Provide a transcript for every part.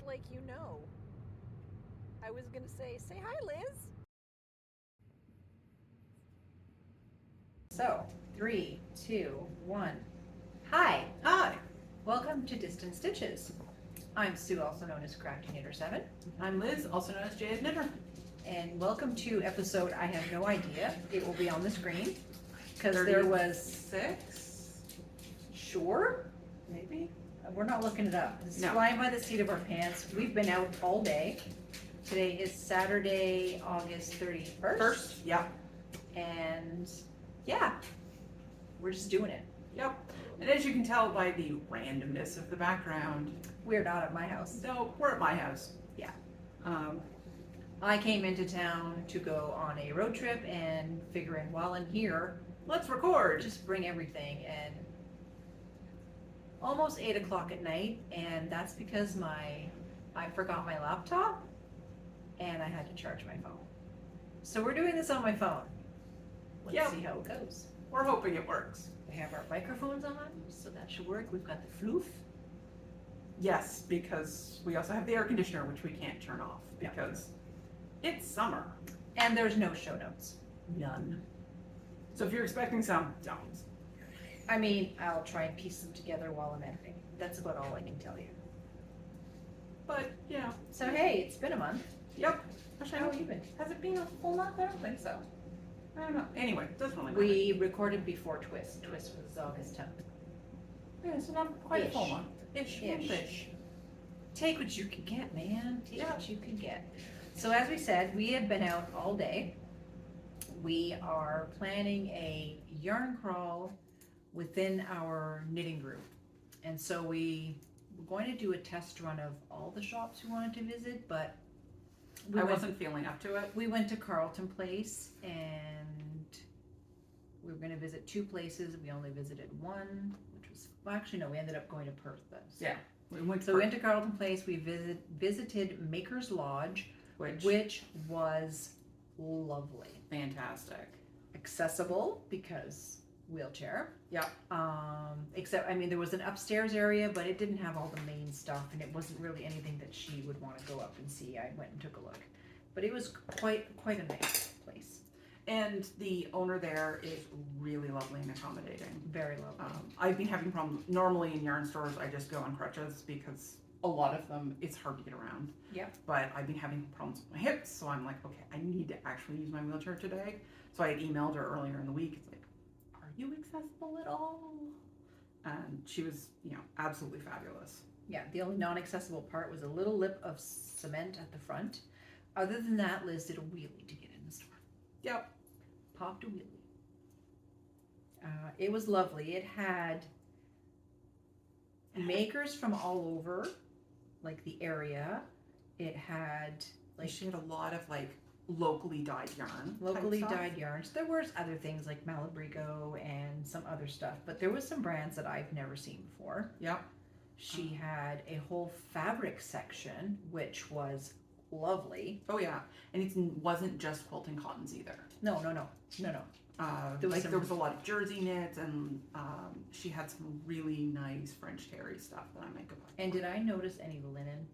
like you know. I was gonna say hi, Liz. So, 3, 2, 1. Hi, Hi, welcome to Distant Stitches. I'm Sue, also known as Crafty Knitter 7, I'm Liz, also known as Jay's Knitter. and welcome to episode I have no idea. It will be on the screen because there was 6, sure. maybe? We're not looking it up. It's No. flying by the seat of our pants. We've been out all day. Today is Saturday, August 31st. First, yep, And yeah, we're just doing it. yep. And as you can tell by the randomness of the background, We're not at my house. no, we're at my house. Yeah. Um, I came into town to go on a road trip and figuring while I'm here, let's record. just bring everything, and almost 8 o'clock at night, and that's because I forgot my laptop and I had to charge my phone. So we're doing this on my phone. Let's Yep. see how it goes. We're hoping it works. We have our microphones on, so that should work. We've got the floof. Yes, because we also have the air conditioner, which we can't turn off Yep. because it's summer. And there's no show notes. None. So if you're expecting some, don't. I mean, I'll try and piece them together while I'm editing. That's about all I can tell you. But, yeah. So hey, it's been a month. Yep. Actually, How have you been? has it been a full month? I don't think so. I don't know. Anyway, doesn't really matter. We recorded before Twist. Twist was August 10th. Yeah, so not quite a full Ish. month. Ish. Ish. Ish. Take what you can get, man. Take Yeah. what you can get. So as we said, we have been out all day. We are planning a yarn crawl within our knitting group. And so we're going to do a test run of all the shops we wanted to visit, but I wasn't feeling up to it. we went to Carlton Place and we were going to visit 2 places. We only visited one, which was, well, actually, no, we ended up going to Perth though. So. Yeah. We went So we went to Carlton Place. We visited Maker's Lodge, which was lovely. fantastic. Accessible because wheelchair. Yeah. Except, I mean, there was an upstairs area, but it didn't have all the main stuff, and it wasn't really anything that she would want to go up and see. I went and took a look, but it was quite a nice place. And the owner there is really lovely and accommodating. Very lovely. I've been having problems. Normally in yarn stores, I just go on crutches because a lot of them, it's hard to get around. Yep. But I've been having problems with my hips, so I'm like, okay, I need to actually use my wheelchair today. So I had emailed her earlier in the week. It's like, are you accessible at all? And she was, absolutely fabulous. Yeah, the only non-accessible part was a little lip of cement at the front. Other than that, Liz did a wheelie to get in the store. Yep. Popped a wheelie. It was lovely. It had makers from all over, like the area. It had Like she had a lot of locally dyed yarn. locally type stuff. dyed yarns. There was other things like Malabrigo and some other stuff, but there was some brands that I've never seen before. Yep. She had a whole fabric section, which was lovely. Oh yeah, and it wasn't just quilting cottons either. No. There was a lot of jersey knits, and she had some really nice French terry stuff that I might go buy. And did I notice any linen?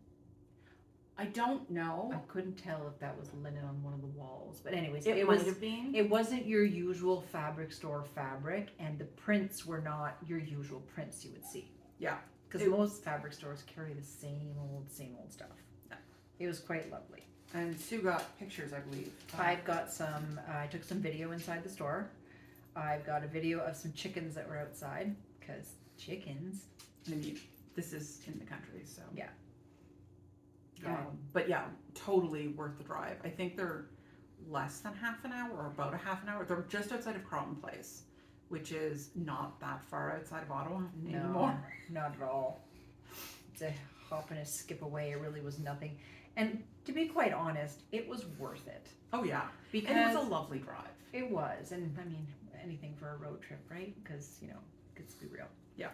I don't know. I couldn't tell if that was linen on one of the walls. But anyways, It was. might have been. It wasn't your usual fabric store fabric, and the prints were not your usual prints you would see. Yeah. Because most fabric stores carry the same old stuff. Yeah. It was quite lovely. And Sue got pictures, I believe. I've got some, I took some video inside the store. I've got a video of some chickens that were outside, because chickens. I mean, this is in the country, so. Yeah. But yeah, totally worth the drive. I think they're less than half an hour or about a half an hour. They're just outside of Carlton Place, which is not that far outside of Ottawa anymore. No, not at all. It's a hop and a skip away. It really was nothing. And to be quite honest, it was worth it. Oh yeah, Because and it was a lovely drive. It was, and I mean, anything for a road trip, right? Because, let's be real. Yeah.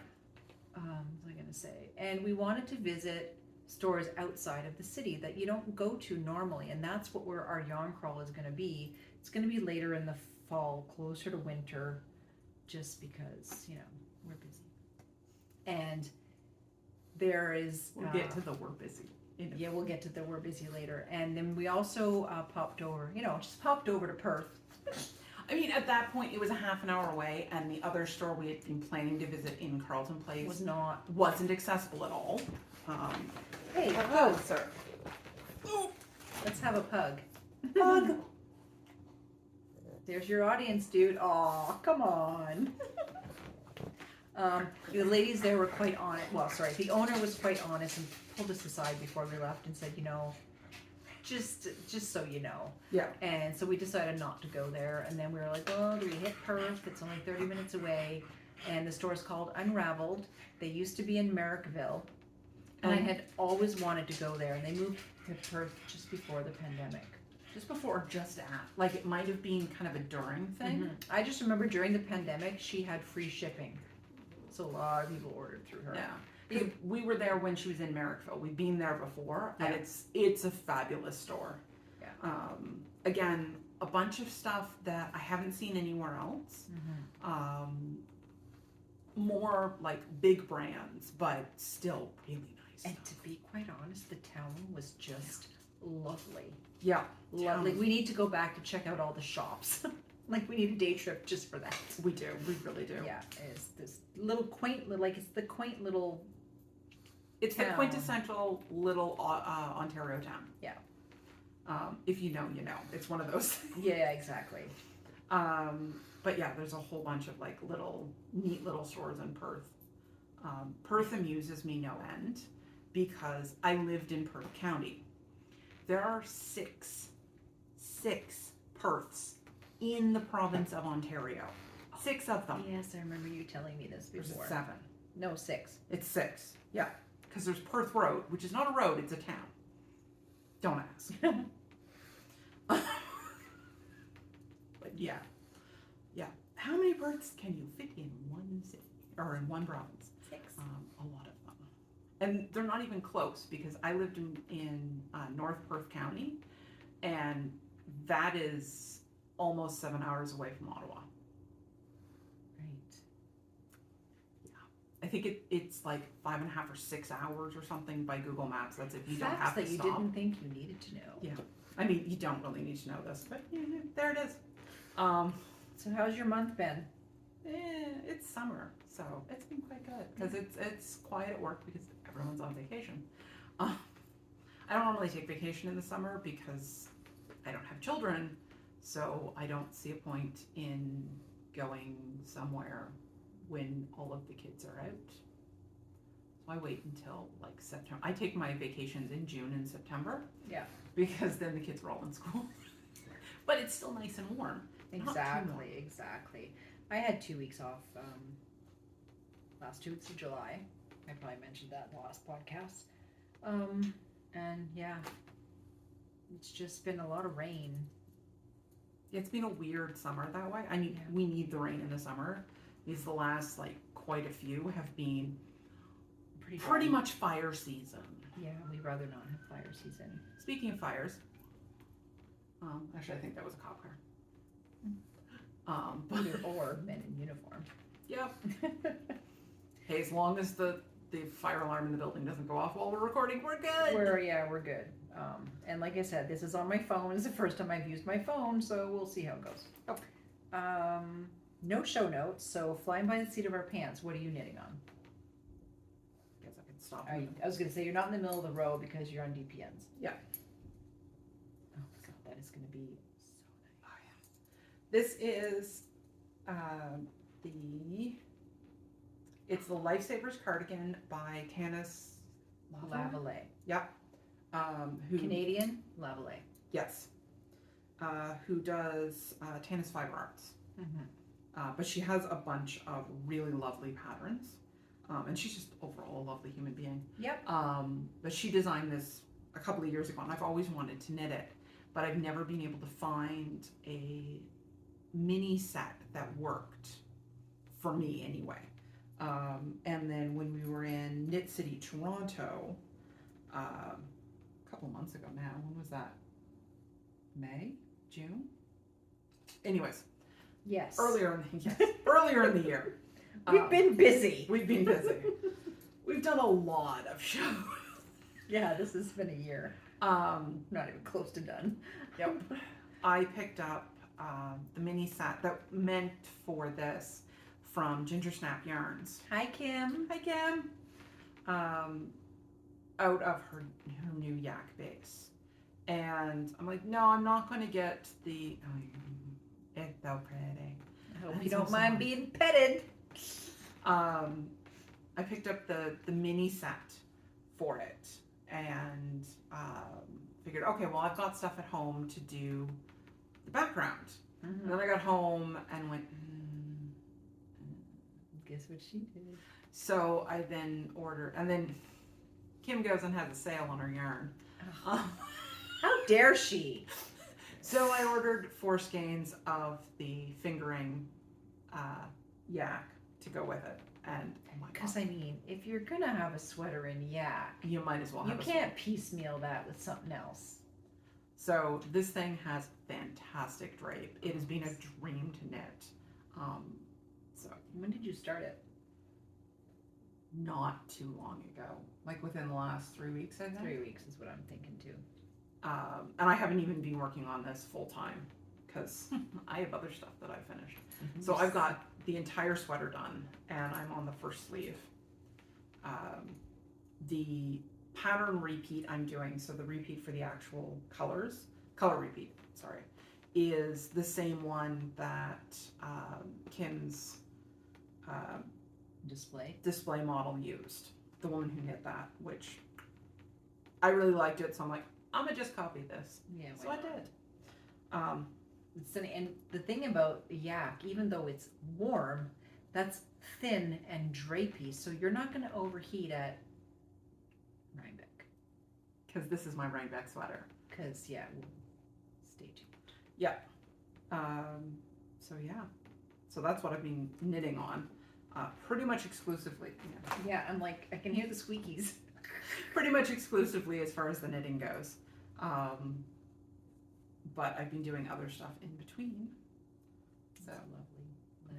What was I going to say? And we wanted to visit stores outside of the city that you don't go to normally, and that's what our yarn crawl is going to be. It's going to be later in the fall, closer to winter, just because, we're busy. And there is... We'll get to the we're busy. Yeah, we'll get to the we're busy later. And then we also popped over to Perth. I mean, at that point, it was a half an hour away, and the other store we had been planning to visit in Carlton Place wasn't accessible at all. Hey, Oh, sir. let's have a pug. Pug. There's your audience, dude. Aw, come on. The ladies there were quite honest. Well, sorry, the owner was quite honest and pulled us aside before we left and said, just so you know. Yeah. And so we decided not to go there. And then we were like, oh, do we hit Perth? It's only 30 minutes away. And the store's called Unraveled. They used to be in Merrickville. And I had always wanted to go there. And they moved to Perth just before the pandemic. Just before or just at. Like, it might have been kind of a during thing. Mm-hmm. I just remember during the pandemic, she had free shipping. So a lot of people ordered through her. Yeah. Because we were there when she was in Merrickville. We've been there before, and it's a fabulous store. Yeah. Again, a bunch of stuff that I haven't seen anywhere else. Mm-hmm. More like big brands, but still really nice. And to be quite honest, the town was just lovely. Yeah. Lovely. We need to go back to check out all the shops. Like, we need a day trip just for that. We do. We really do. Yeah. It's this little quaint, like, it's the quaint little It's town. the quintessential little Ontario town. Yeah. If you know, you know. It's one of those. Yeah, exactly. But yeah, there's a whole bunch of like neat little stores in Perth. Perth amuses me no end because I lived in Perth County. There are six Perths in the province of Ontario. 6 of them. Yes, I remember you telling me this There's before. 7. No, 6. It's 6. Yeah. Because there's Perth Road, which is not a road, it's a town. Don't ask. But yeah. Yeah. How many Perths can you fit in one city or in one province? 6. A lot of them. And they're not even close because I lived in North Perth County, and that is almost 7 hours away from Ottawa. Right. I think it's like 5.5 or 6 hours or something by Google Maps. That's if you don't Facts have to that you stop. didn't think you needed to know. Yeah. I mean, you don't really need to know this, but there it is. So how's your month been? It's summer, so it's been quite good because it's quiet at work because everyone's on vacation. I don't normally take vacation in the summer because I don't have children, so I don't see a point in going somewhere when all of the kids are out. So I wait until like September. I take my vacations in June and September. Yeah. Because then the kids are all in school. But it's still nice and warm. Exactly. I had 2 weeks off last 2 weeks of July. I probably mentioned that in the last podcast. And yeah, it's just been a lot of rain. It's been a weird summer that way. I mean, we need the rain in the summer. These the last like quite a few have been pretty much fire season. Yeah, we'd rather not have fire season. Speaking of fires, actually I think that was a cop car. Either or men in uniform. Yep. Hey, as long as the fire alarm in the building doesn't go off while we're recording, we're good. We're good. And like I said, this is on my phone. It's the first time I've used my phone, so we'll see how it goes. Okay. No show notes, so flying by the seat of our pants, what are you knitting on? Guess I can stop. I was going to say, you're not in the middle of the row because you're on DPNs. Yeah. Oh my god, that is going to be so nice. This is it's the Lifesavers cardigan by Tanis Lavallee. Yep. Who Canadian Lavallee. Yes. Who does Tanis Fiber Arts. Mm-hmm. But she has a bunch of really lovely patterns. And she's just overall a lovely human being. Yep. But she designed this a couple of years ago, and I've always wanted to knit it, but I've never been able to find a mini set that worked for me anyway. And then when we were in Knit City, Toronto, a couple months ago now, when was that? May? June? Anyways. Yes. Earlier in the year. We've been busy. We've been busy. We've done a lot of shows. Yeah, this has been a year. Not even close to done. Yep. I picked up the mini set that meant for this from Ginger Snap Yarns. Hi, Kim. Hi, Kim. Out of her new yak base. And I'm like, no, I'm not going to get the. Oh, it's so pretty. I hope I'm you so don't mind sorry. being petted. I picked up the mini set for it and figured, okay, well, I've got stuff at home to do the background. And then I got home and went, Guess what she did? So I then ordered, and then Kim goes and has a sale on her yarn. How dare she? So I ordered 4 skeins of the fingering yak to go with it. And oh my Because God, I mean, if you're gonna have a sweater in yak, you might as well you have a can't piecemeal that with something else. So this thing has fantastic drape. It has been a dream to knit. So When did you start it? not too long ago, like within the last 3 weeks, I think. 3 weeks is what I'm thinking too. And I haven't even been working on this full time because I have other stuff that I finished. So I've got the entire sweater done, and I'm on the first sleeve. The pattern repeat I'm doing, so the repeat for the actual color repeat, sorry, is the same one that Kim's display model used. The woman who knit that, which I really liked it, so I'm like, I'm gonna just copy this. Yeah, So I did. And the thing about yak, even though it's warm, that's thin and drapey, so you're not going to overheat at Rhinebeck. Because this is my Rhinebeck sweater. Because, yeah, stay tuned. So yeah. So that's what I've been knitting on. Pretty much exclusively. Yeah. Yeah, I'm like, I can hear the squeakies. Pretty much exclusively as far as the knitting goes. But I've been doing other stuff in between. So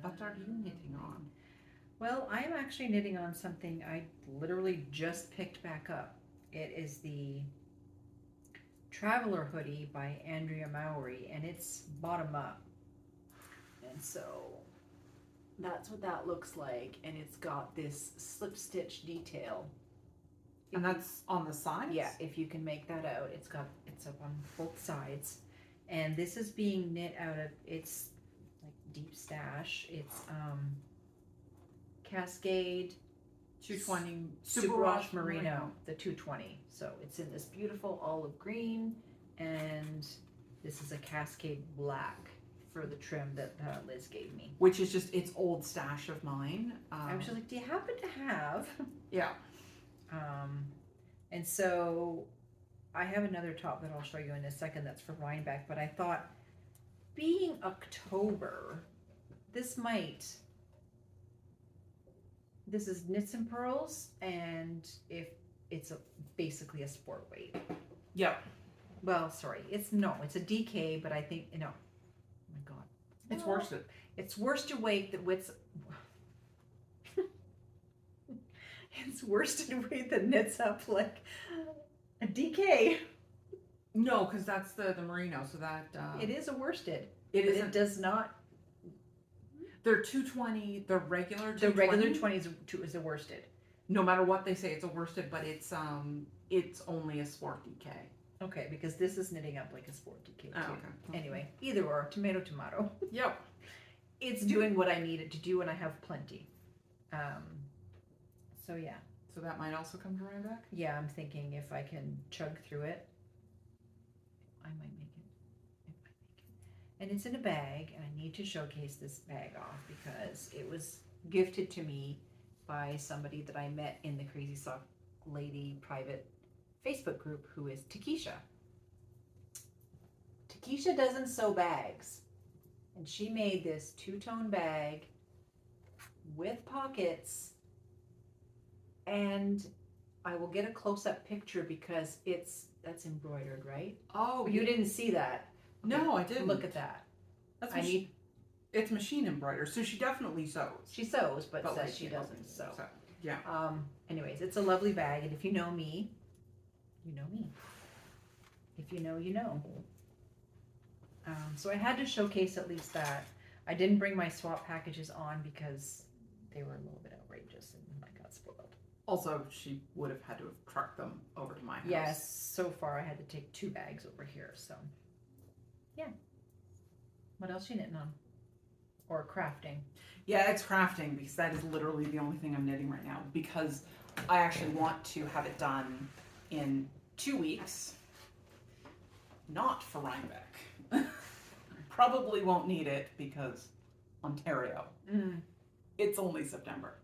That's lovely. what are you knitting on? Well, I'm actually knitting on something I literally just picked back up. It is the Traveler hoodie by Andrea Mowry, and it's bottom up. And so that's what that looks like, and it's got this slip stitch detail. And that's on the sides? Yeah, if you can make that out, it's up on both sides. And this is being knit out of, it's like deep stash. It's Cascade 220 Super Wash Merino, the 220. So it's in this beautiful olive green, and this is a Cascade black for the trim that Liz gave me. Which is just, it's old stash of mine. I was just like, do you happen to have? Yeah. And so I have another top that I'll show you in a second that's for Rhinebeck, but I thought, being October, this is Knits and Pearls, and if it's basically a sport weight. Yep. Well, sorry, it's a DK, but I think, oh my God. It's worsted. It's worsted weight that widths. It's worsted weight that knits up like a DK. No, because that's the merino, so that It is a worsted. it But isn't. it does not. They're 220. The regular 220. The regular 20 is a worsted. No matter what they say, it's a worsted, but it's only a sport DK. Okay, because this is knitting up like a sport DK too. Oh, okay. Anyway, either or, tomato, tomato. Yep. It's doing what I need it to do, and I have plenty. So yeah. So that might also come to Rhinebeck? Yeah, I'm thinking if I can chug through it, I might make it. And it's in a bag, and I need to showcase this bag off because it was gifted to me by somebody that I met in the Crazy Sock Lady private Facebook group, who is Takesha. Takesha doesn't sew bags, and she made this two-tone bag with pockets, and I will get a close-up picture because that's embroidered, right? Oh, You didn't see that. No, I didn't. Look at that. That's It's machine embroidered, so she definitely sews. she sews, but says like, she yeah, doesn't sew. So, yeah. Anyways, it's a lovely bag, and if you know me, you know me. If you know, you know. So I had to showcase at least that. I didn't bring my swap packages on because they were a little bit outrageous and I got spoiled. Also, she would have had to have trucked them over to my house. Yes, so far I had to take 2 bags over here, so. Yeah. What else you knitting on? Or crafting? Yeah, it's crafting because that is literally the only thing I'm knitting right now because I actually want to have it done in 2 weeks. Not for Rhinebeck. Probably won't need it because Ontario. It's only September.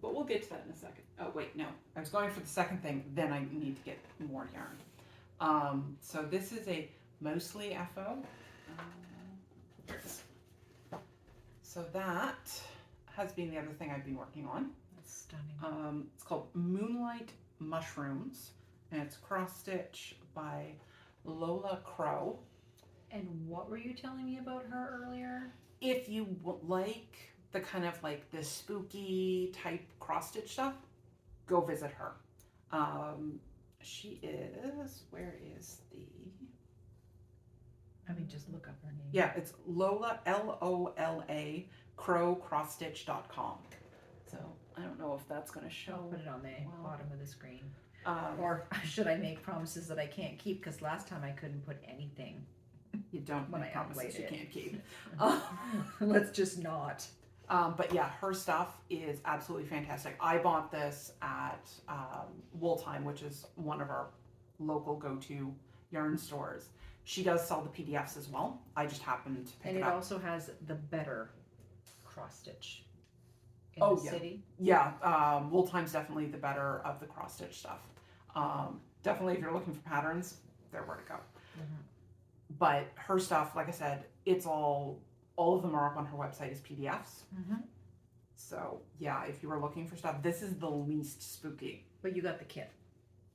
But we'll get to that in a second. Oh, wait, no. I was going for the second thing, then I need to get more yarn. So this is a mostly FO. Here it is. So that has been the other thing I've been working on. That's stunning. It's called Moonlight Mushrooms, and it's cross stitch by Lola Crow. And what were you telling me about her earlier? If you like the kind of like the spooky type cross stitch stuff, go visit her. She is, where is the... I mean, just look up her name. Yeah, it's Lola, Lola, crowcrossstitch.com. So I don't know if that's going to show. I'll put it on the well. bottom of the screen. Or should I make promises that I can't keep? Because last time I couldn't put anything. You don't when make I promises you uploaded. can't keep. Let's just not. But yeah, her stuff is absolutely fantastic. I bought this at Wool Time, which is one of our local go-to yarn stores. She does sell the PDFs as well. I just happened to pick And it it up. also has the better cross stitch in Oh, the yeah. city. Yeah, Wool Time's definitely the better of the cross stitch stuff. Definitely, if you're looking for patterns, they're where to go. But her stuff, like I said, it's all of them are up on her website as PDFs. So yeah, if you were looking for stuff, this is the least spooky. But you got the kit.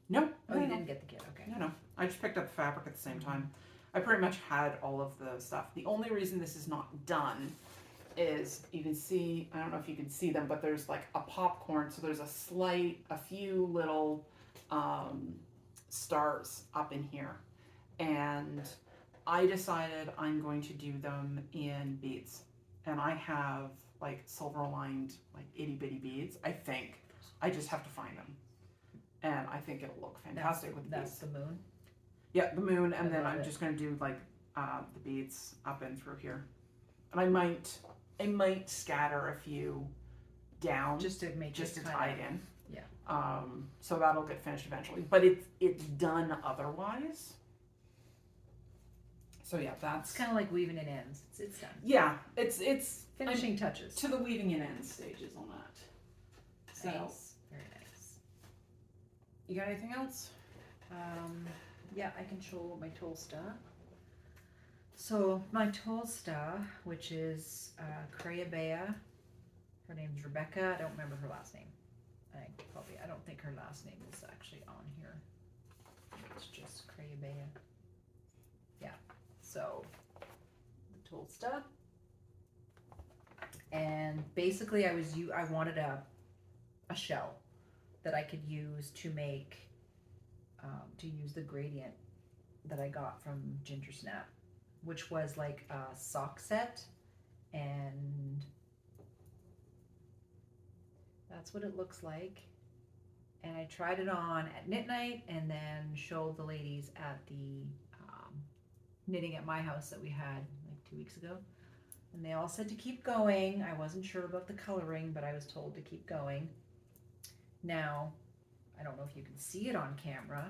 No. Oh, you didn't get the kit. Okay. No. I just picked up the fabric at the same time. I pretty much had all of the stuff. The only reason this is not done is you can see, I don't know if you can see them, but there's like a popcorn. So there's a few little stars up in here. And I decided I'm going to do them in beads. And I have like silver lined, like itty bitty beads, I think. I just have to find them. And I think it'll look fantastic with the beads. That's the moon. Yeah, the moon, and I then love I'm it. just gonna do like the beads up and through here. And I might scatter a few down Just to make just it to kinda- tie it in. Yeah. So that'll get finished eventually. But it's done otherwise. So yeah, that's It's kind of like weaving in ends. It's done. yeah, it's Finishing touches. to the weaving in end stages on that. So Nice. Very nice. you got anything else? Yeah, I can show my Tolsta. So my Tolsta, which is Crayabea, her name's Rebecca. I don't remember her last name. I don't think her last name is actually on here. It's just Crayabea. Yeah. So the Tolsta. And basically I wanted a shell that I could use to make to use the gradient that I got from Ginger Snap, which was like a sock set, and that's what it looks like. And I tried it on at knit night and then showed the ladies at the knitting at my house that we had like 2 weeks ago, and they all said to keep going. I wasn't sure about the coloring, but I was told to keep going. Now I don't know if you can see it on camera,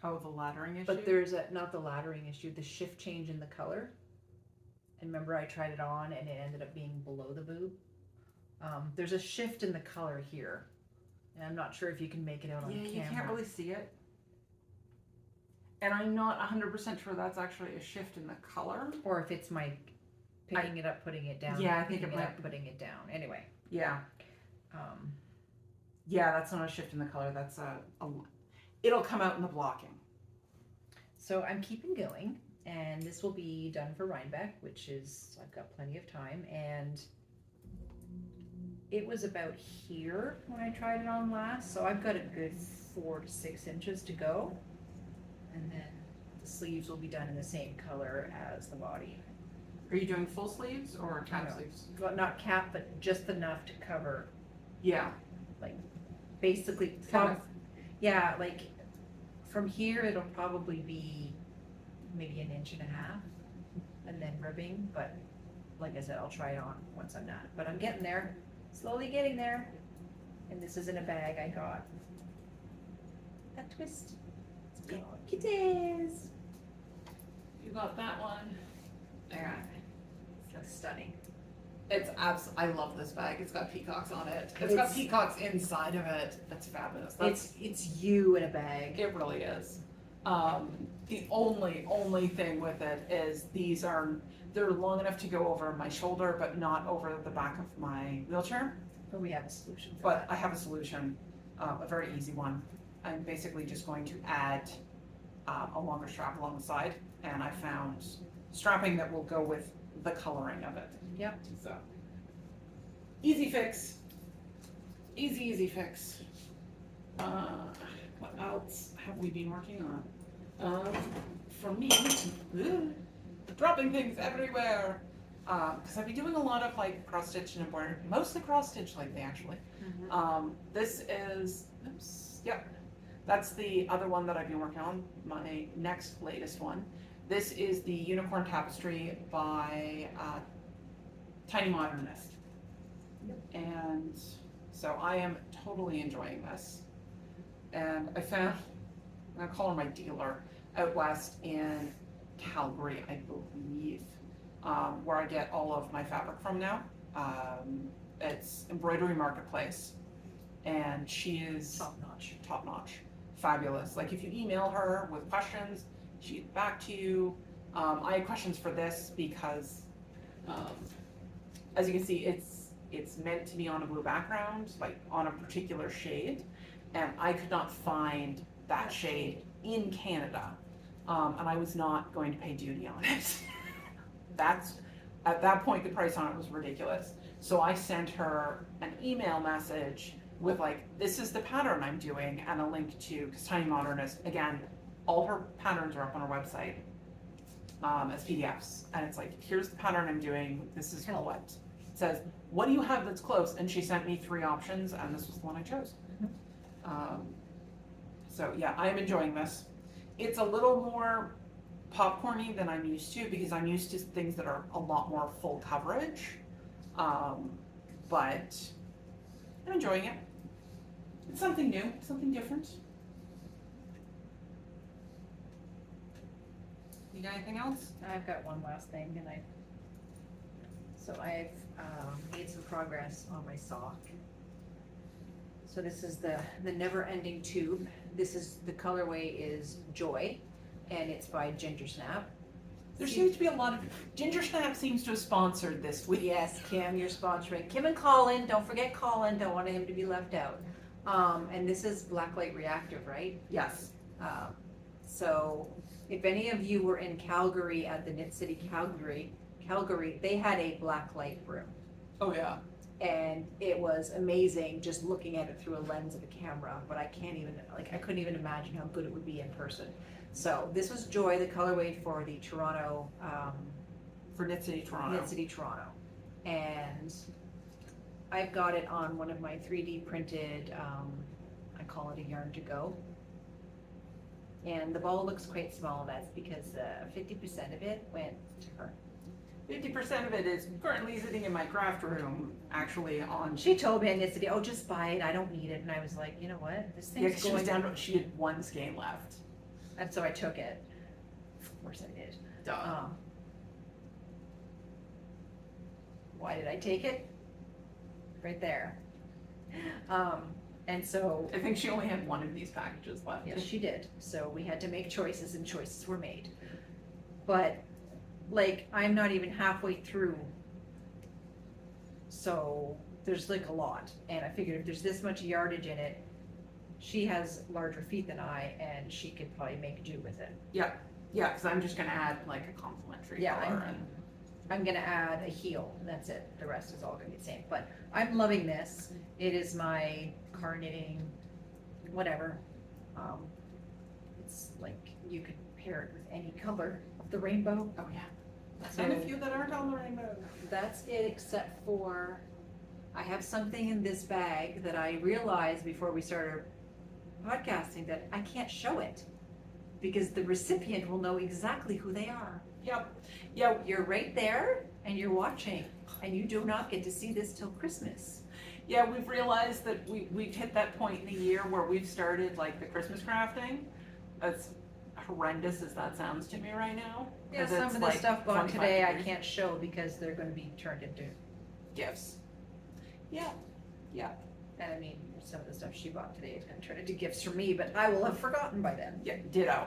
Oh, the laddering issue. but there's not the laddering issue, the shift change in the color. And remember, I tried it on and it ended up being below the boob. There's a shift in the color here, and I'm not sure if you can make it out on camera. you can't really see it. And I'm not 100% sure that's actually a shift in the color. Or if it's my picking it up, putting it down. Yeah, I think picking it it might up, putting it down. Anyway, Yeah. um, Yeah, that's not a shift in the color. That's it'll come out in the blocking. so I'm keeping going, and this will be done for Rhinebeck, which is I've got plenty of time, and it was about here when I tried it on last, so I've got a good 4 to 6 inches to go. And then the sleeves will be done in the same color as the body. Are you doing full sleeves or cap No. sleeves? Well, not cap, but just enough to cover, Yeah. basically, Kind of. yeah, like, from here, it'll probably be maybe 1.5 inches, and then ribbing, but like I said, I'll try it on once I'm done. But I'm getting there, slowly getting there. And this is in a bag I got. A twist. It's big kitties. You got that one. There. That's stunning. It's I love this bag. It's got peacocks on it. It's got peacocks inside of it. That's fabulous. It's you in a bag. It really is. The only thing with it is they're long enough to go over my shoulder, but not over the back of my wheelchair. But we have a solution for But I have a solution, a very easy one. I'm basically just going to add a longer strap along the side, and I found strapping that will go with the coloring of it. Yep. So, easy fix. Easy fix. What else have we been working on? For me, dropping things everywhere. Because I've been doing a lot of like cross stitch and embroidery, mostly cross stitch lately actually. This is, that's the other one that I've been working on, my next latest one. This is the Unicorn Tapestry by Tiny Modernist. And so I am totally enjoying this. And I found, I'm gonna call her my dealer, out west in Calgary, I believe, where I get all of my fabric from now. It's Embroidery Marketplace, and she is top notch, fabulous. Like if you email her with questions, she gets back to you. I had questions for this because, as you can see, it's meant to be on a blue background, like on a particular shade, and I could not find that shade in Canada, and I was not going to pay duty on it. At that point, the price on it was ridiculous. So I sent her an email message with like, this is the pattern I'm doing, and a link to, because Tiny Modernist, again, all her patterns are up on her website as PDFs. And it's like, here's the pattern I'm doing, this is what it says, what do you have that's close? And she sent me 3 options, and this was the one I chose. So yeah, I am enjoying this. It's a little more popcorny than I'm used to, because I'm used to things that are a lot more full coverage. But I'm enjoying it. It's something new, something different. You got anything else? I've got one last thing, and I've made some progress on my sock. So this is the never-ending tube. This is, the colorway is Joy, and it's by Ginger Snap. There seems to be a lot of, Ginger Snap seems to have sponsored this week. Yes, Kim, you're sponsoring. Kim and Colin, don't forget Colin, don't want him to be left out. And this is Blacklight Reactive, right? Yes. So if any of you were in Calgary at the Knit City Calgary, they had a blacklight broom. Oh yeah. And it was amazing just looking at it through a lens of a camera, but I couldn't even imagine how good it would be in person. So this was Joy, the colorway for the Toronto, For Knit City Toronto. Knit City Toronto. And I've got it on one of my 3D printed, I call it a yarn to go. And the ball looks quite small, that's because 50% of it went to her. 50% of it is currently sitting in my craft room, actually on. She told me on Knit City, oh, just buy it, I don't need it. And I was like, you know what, this Yeah, thing's she was going. down. She had 1 skein left. And so I took it. Of course I did. Duh. Why did I take it? Right there. And so. I think she only had 1 of these packages left. Yes, she did. So we had to make choices, and choices were made. But, like, I'm not even halfway through. So there's like a lot. And I figured if there's this much yardage in it, she has larger feet than I, and she could probably make do with it. Yeah, because I'm just gonna add like a complimentary Yeah, color and I'm gonna add a heel, and that's it. The rest is all gonna be the same. But I'm loving this. It is my car knitting, whatever. It's like you could pair it with any color of the rainbow. Oh, yeah. So And a few that aren't on the rainbow. that's it, except for I have something in this bag that I realized before we started podcasting that I can't show it because the recipient will know exactly who they are. Yep. Yeah. You're right there and you're watching, and you do not get to see this till Christmas. Yeah, we've realized that we've hit that point in the year where we've started like the Christmas crafting. As horrendous as that sounds to me right now. Yeah, 'Cause some it's of the like stuff bought 25 today I degrees. can't show because they're going to be turned into Gifts. Yeah. Yeah. And I mean, some of the stuff she bought today is gonna turn into gifts for me, but I will have forgotten by then. Yeah. Ditto.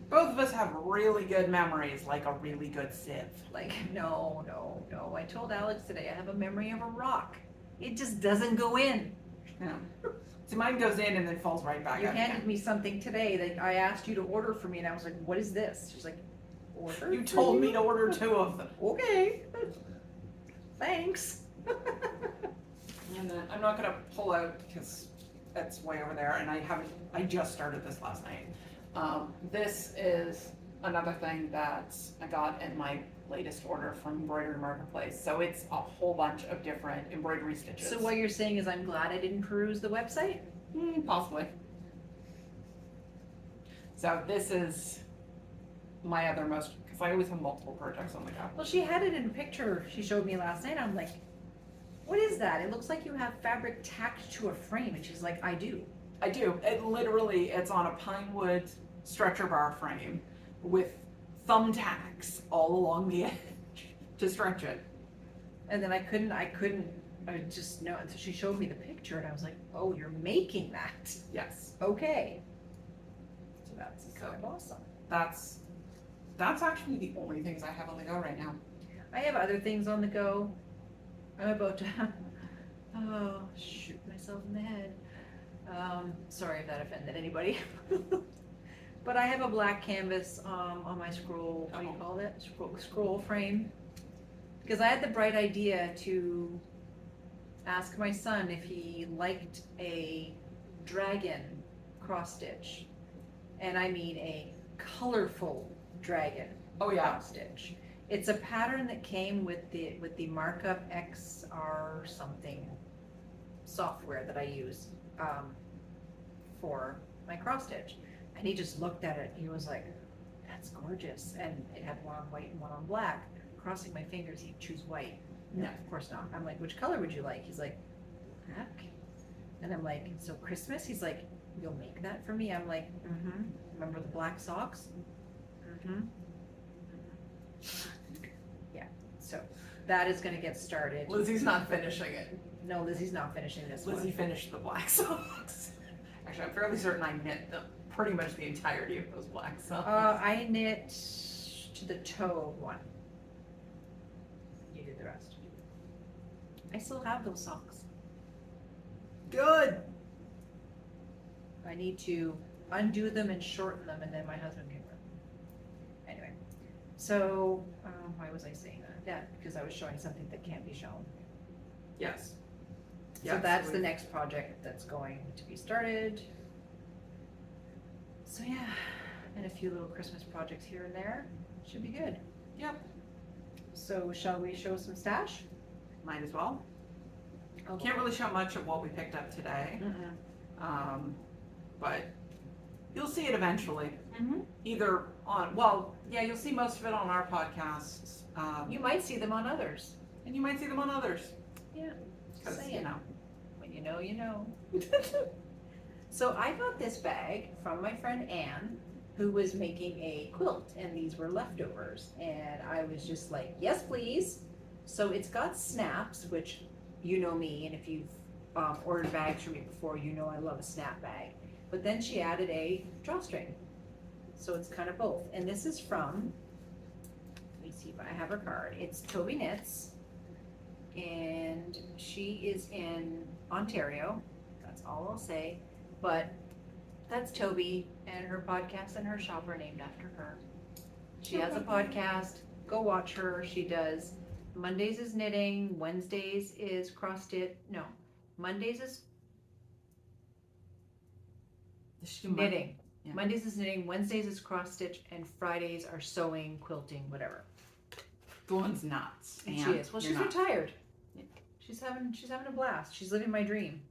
Both of us have really good memories, like a really good sieve. Like, no. I told Alex today I have a memory of a rock. It just doesn't go in. Yeah. So mine goes in and then falls right back You out handed again. me something today that I asked you to order for me, and I was like, what is this? She's like, order? You for told you? me to order 2 of them. Okay. Thanks. And then I'm not gonna pull out because that's way over there, and I just started this last night. This is another thing that I got in my latest order from Embroidery Marketplace. So it's a whole bunch of different embroidery stitches. So what you're saying is I'm glad I didn't peruse the website? Possibly. So this is my other most, because I always have multiple projects on the go. Well, she had it in a picture she showed me last night. I'm like, what is that? It looks like you have fabric tacked to a frame. And she's like, I do. I do. It's on a pine wood stretcher bar frame with thumbtacks all along the edge to stretch it. And then I just know. And so she showed me the picture and I was like, oh, you're making that. Yes. Okay. So that's kind of awesome. That's actually the only things I have on the go right now. I have other things on the go. I'm about to, shoot myself in the head. Sorry if that offended anybody. But I have a black canvas on my scroll, what do you call it? Scroll frame. Because I had the bright idea to ask my son if he liked a dragon cross stitch. And I mean a colorful dragon Oh yeah. cross stitch. It's a pattern that came with the Markup XR something software that I use for my cross stitch. And he just looked at it. He was like, "That's gorgeous." And it had one on white and one on black. Crossing my fingers, he'd choose white. No, of course not. I'm like, "Which color would you like?" He's like, "Black." And I'm like, "So Christmas?" He's like, "You'll make that for me?" I'm like, "Mm-hmm. Remember the black socks?" Mm-hmm. Yeah. So that is going to get started. Lizzie's not finishing it. No, Lizzie's not finishing this Lizzie one. finished the black socks. Actually, I'm fairly certain I knit pretty much the entirety of those black socks. I knit to the toe one. You did the rest. I still have those socks. Good. I need to undo them and shorten them, and then my husband can wear them. Anyway, so why was I saying that? Yeah, because I was showing something that can't be shown. Yes. So that's the next project that's going to be started. So yeah, and a few little Christmas projects here and there. Should be good. Yep. So shall we show some stash? Might as well. Okay. Can't really show much of what we picked up today, but you'll see it eventually. Mm-hmm. Either you'll see most of it on our podcasts. You might see them on others. And you might see them on others. Yeah. Because, Saying. you know. When you know, you know. So I got this bag from my friend Anne, who was making a quilt, and these were leftovers. And I was just like, yes, please. So it's got snaps, which you know me, and if you've ordered bags from me before, you know I love a snap bag. But then she added a drawstring. So it's kind of both. And this is from, let me see if I have her card. It's Toby Knits, and she is in Ontario. That's all I'll say. But that's Toby, and her podcast and her shop are named after her. She has a podcast. Go watch her. She does Mondays is knitting, Wednesdays is cross stitch. No, Mondays is knitting. Yeah. Mondays is knitting, Wednesdays is cross stitch, and Fridays are sewing, quilting, whatever. The one's nuts. And she is. Well, she's you're not. retired. Yeah. She's having a blast. She's living my dream.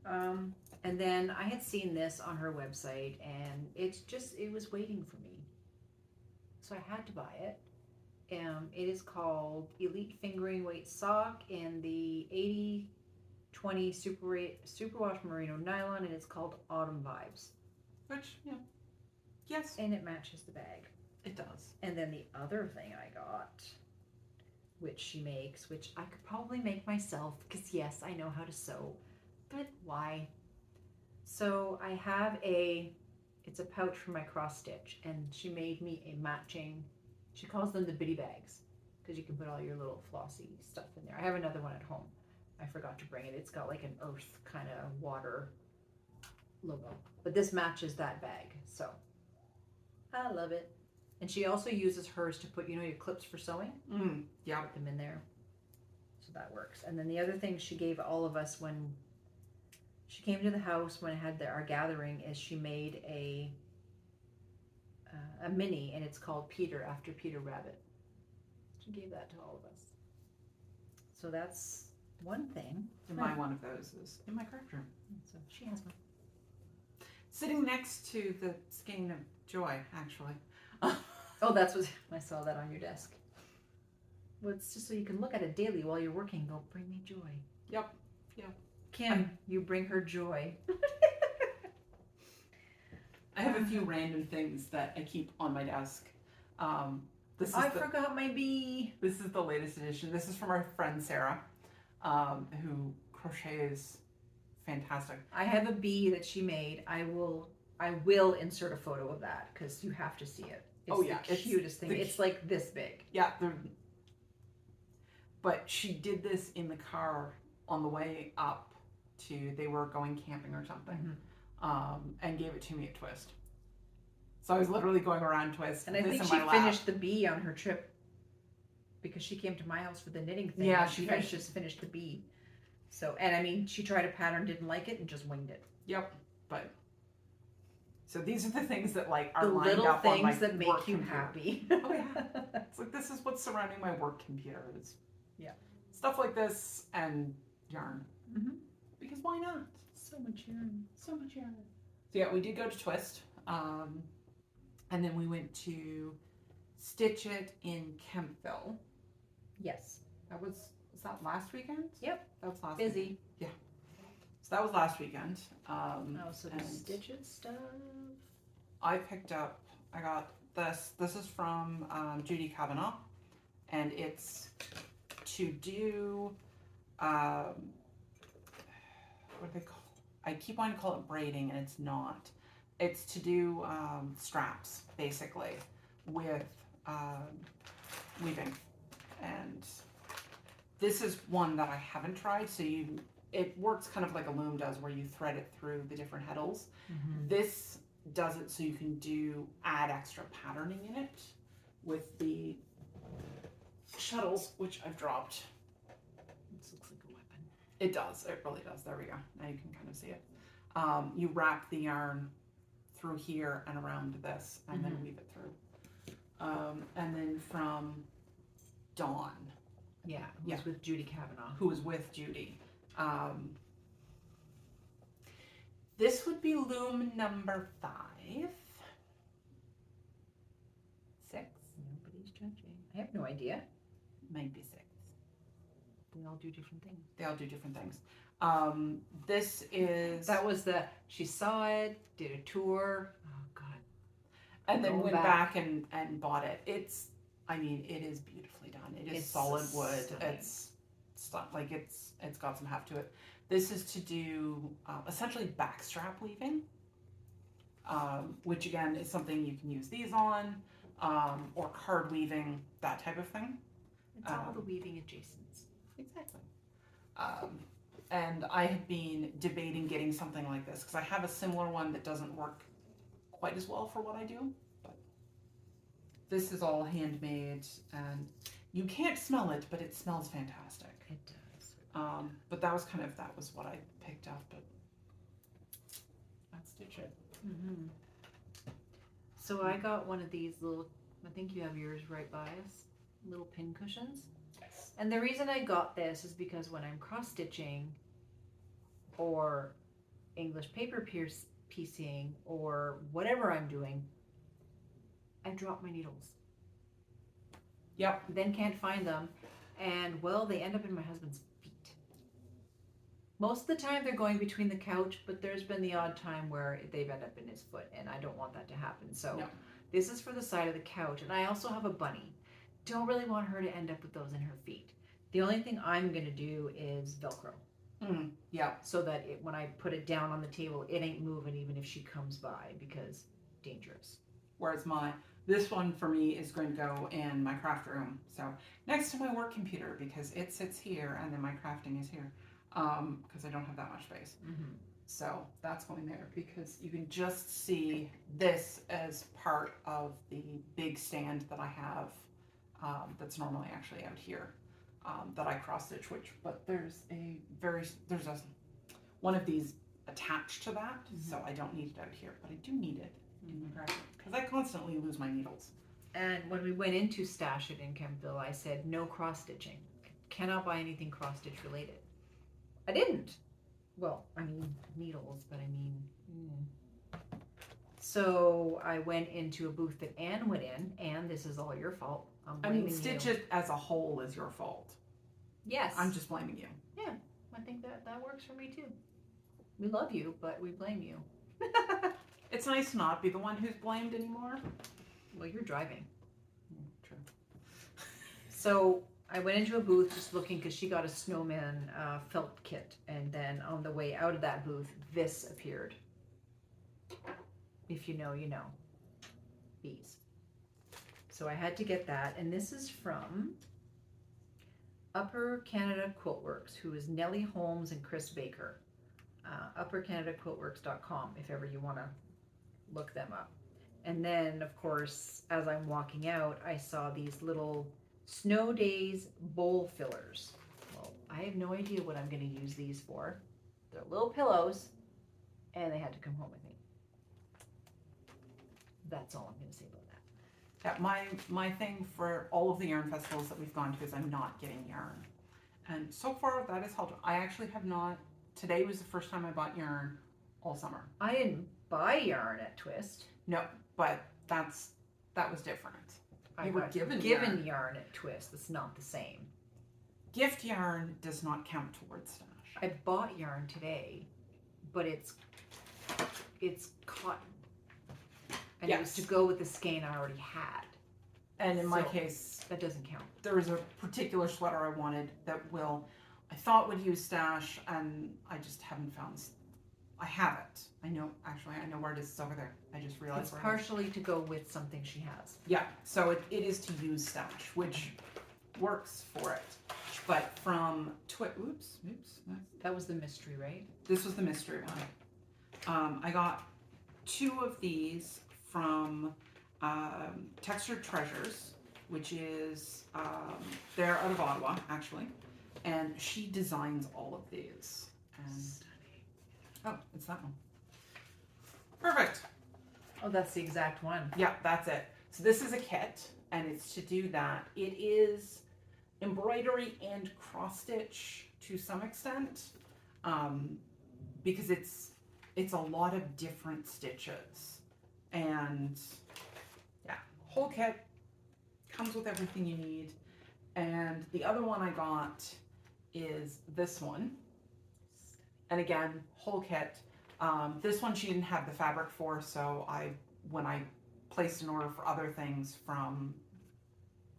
And then I had seen this on her website, and it was waiting for me, so I had to buy it. It is called Elite Fingering Weight Sock in the 80/20 Superwash Merino Nylon, and it's called Autumn Vibes. Which, yeah. Yes, And it matches the bag. it does. And then the other thing I got, which she makes, which I could probably make myself, because yes, I know how to sew, but why? So I have it's a pouch for my cross stitch, and she made me a matching, she calls them the bitty bags, because you can put all your little flossy stuff in there. I have another one at home. I forgot to bring it. It's got like an earth kind of water logo, but this matches that bag, so I love it. And she also uses hers to put, your clips for sewing. Yeah. Put them in there, so that works. And then the other thing she gave all of us when she came to the house when I had our gathering is she made a mini, and it's called Peter, after Peter Rabbit. She gave that to all of us. So that's one thing. And my one of those is in my craft room. So she has one. Sitting next to the skein of joy, actually. Oh, that's what I saw that on your desk. Well, it's just so you can look at it daily while you're working. Go, bring me joy. Yep. Kim, you bring her joy. I have a few random things that I keep on my desk. I forgot my bee. This is the latest edition. This is from our friend Sarah, who crochets fantastic. I have a bee that she made. I will insert a photo of that because you have to see it. It's the cutest thing. It's like this big. Yeah, but she did this in the car on the way up to, they were going camping or something, and gave it to me at Twist. So I was literally going around Twist. And I think she finished the bee on her trip because she came to my house for the knitting thing. Yeah, and she just finished the bee. So, and I mean, she tried a pattern, didn't like it, and just winged it. Yep, but so these are the things that like are the lined little up on my things that make work you computer. happy. Oh yeah, it's like this is what's surrounding my work computer. Is stuff like this and yarn. Because why not? So much yarn. So much yarn. So yeah, we did go to Twist, and then we went to Stitch It in Kempville. Yes. Was that last weekend? Yep. That was last. Busy. Weekend. Yeah. So that was last weekend. Oh, so the and Stitch It stuff. I got this. This is from Judy Kavanaugh, and it's to do. What do they call? I keep wanting to call it braiding, and it's not. It's to do straps, basically, with weaving. And this is one that I haven't tried. So it works kind of like a loom does, where you thread it through the different heddles. This does it so you can add extra patterning in it with the shuttles, which I've dropped. This looks like a weapon. It does. It really does. There we go. Now you can kind of see it. You wrap the yarn through here and around this, and then weave it through. And then from Dawn. Yeah, who's with Judy Kavanaugh. Who was with Judy. This would be loom number 5. 6? Nobody's judging. I have no idea. Might be 6. They all do different things. They all do different things. This is... That was she saw it, did a tour. Oh, God. And then went back and bought it. it is beautifully done. It is solid wood. Stunning. It's like it's got some heft to it. This is to do essentially backstrap weaving, which again is something you can use these on, or card weaving, that type of thing. It's all the weaving adjacents. Exactly. And I have been debating getting something like this because I have a similar one that doesn't work quite as well for what I do. But this is all handmade, and you can't smell it, but it smells fantastic. It does. But that was what I picked up, but I'd stitch it. Mm-hmm. So I got one of these little, I think you have yours right by us, little pin cushions. Yes. And the reason I got this is because when I'm cross stitching or English paper piecing or whatever I'm doing, I drop my needles. Yep. Then can't find them, and well, they end up in my husband's feet. Most of the time they're going between the couch, but there's been the odd time where they've ended up in his foot, and I don't want that to happen. So No. this is for the side of the couch, and I also have a bunny. Don't really want her to end up with those in her feet. The only thing I'm gonna do is Velcro. Yeah. So that when I put it down on the table, it ain't moving even if she comes by, because dangerous. Whereas this one for me is going to go in my craft room. So next to my work computer, because it sits here and then my crafting is here. Because I don't have that much space. Mm-hmm. So that's going there because you can just see this as part of the big stand that I have that's normally actually out here that I cross stitch, but there's one of these attached to that, so I don't need it out here, but I do need it because I constantly lose my needles. And when we went in to stash it in Kempville, I said no cross stitching. Cannot buy anything cross stitch related. I didn't. Well, I mean needles, but I mean. So I went into a booth that Anne went in, and this is all your fault. I mean, stitch it as a whole is your fault. Yes. I'm just blaming you. Yeah, I think that works for me too. We love you, but we blame you. It's nice to not be the one who's blamed anymore. Well, you're driving. True. So I went into a booth just looking because she got a snowman felt kit, and then on the way out of that booth, this appeared. If you know, you know. Bees. So I had to get that, and this is from Upper Canada Quilt Works, who is Nellie Holmes and Chris Baker. UpperCanadaQuiltWorks.com if ever you want to look them up. And then, of course, as I'm walking out, I saw these little Snow Days bowl fillers. Well, I have no idea what I'm going to use these for. They're little pillows, and they had to come home with me. That's all I'm going to say about that. Yeah, my thing for all of the yarn festivals that we've gone to is I'm not getting yarn. And so far that has helped. I actually have not, today was the first time I bought yarn all summer. I didn't buy yarn at Twist. No, but that was different. I You were got given yarn at Twist. It's not the same. Gift yarn does not count towards stash. I bought yarn today, but it's cotton. And it was to go with the skein I already had. And in my So, case, that doesn't count. there was a particular sweater I wanted that I thought would use stash, and I just haven't found. I have it. I know where it is. It's over there. I just realized It's where partially to go with something she has. Yeah, so it is to use stash, which works for it. But from oops, That was the mystery, right? this was the mystery one. I got 2 of these from Textured Treasures, which is they're out of Ottawa actually, and she designs all of these. And oh, it's that one. Perfect. Oh, that's the exact one. Yeah, that's it. So this is a kit, and it's to do that. It is embroidery and cross stitch to some extent, because it's a lot of different stitches, and yeah, whole kit comes with everything you need. And the other one I got is this one, and again, whole kit. This one she didn't have the fabric for, so when I placed an order for other things from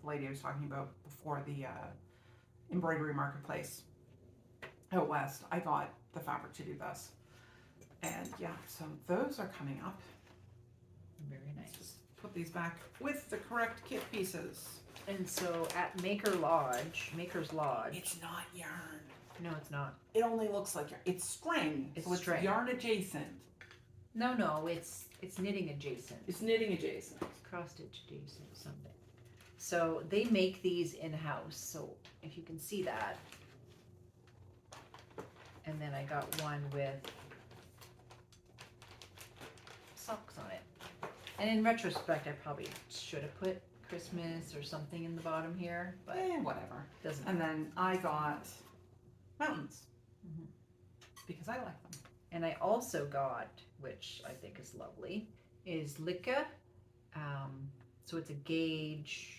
the lady I was talking about before, the embroidery marketplace out west, I got the fabric to do this. And yeah, so those are coming up. Very nice. Let's just put these back with the correct kit pieces. And so at Maker's Lodge, It's not yarn. no, it's not. It only looks like yarn. It's string, It's so it's string. yarn adjacent. No, it's knitting adjacent. It's knitting adjacent. Cross stitch adjacent something. So they make these in-house, so if you can see that. And then I got one with socks on it. And in retrospect, I probably should have put Christmas or something in the bottom here, but Whatever. doesn't And matter. then I got mountains Mhm. because I like them. And I also got, which I think is lovely, is Licca. So it's a gauge,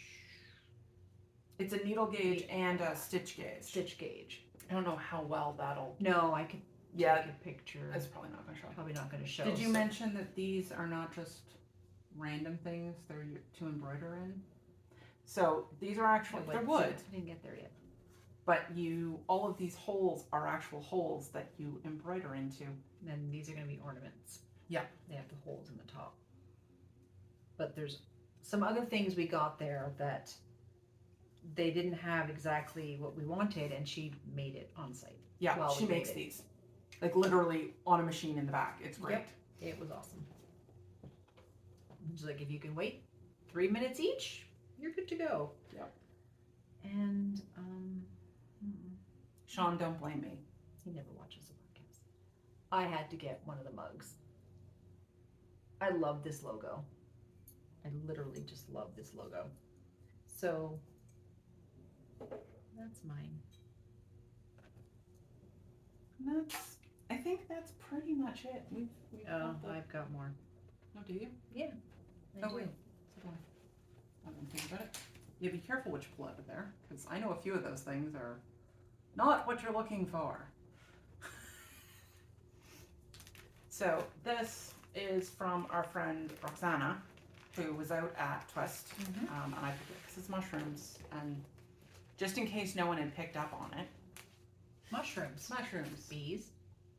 It's a needle gauge and a stitch gauge. stitch gauge. I don't know how well that'll. No, I could Yeah, take a picture. it's probably not gonna show. Probably not going to show. Did you so- mention that these are not just random things? They're to embroider in. So these are actually Yeah, they're but wood, I didn't get there yet. but all of these holes are actual holes that you embroider into. Then these are going to be ornaments. Yeah. They have the holes in the top. But there's some other things we got there that they didn't have exactly what we wanted, and she made it on site. Yeah, Well, she we makes made it. these like literally on a machine in the back. It's great. Yep. It was awesome. She's like, if you can wait 3 minutes each, you're good to go. Yep. And Sean, don't blame me. he never watches the podcast. I had to get one of the mugs. I love this logo. I literally just love this logo. So that's mine. I think that's pretty much it. We've Oh, got the- I've got more. Oh, do you? I Oh, do. wait. I didn't think about it. Yeah, be careful what you pull out of there, because I know a few of those things are not what you're looking for. So this is from our friend Roxana, who was out at Twist, Mhm. and I picked it because it's mushrooms, and just in case no one had picked up on it, Mushrooms. mushrooms. Bees.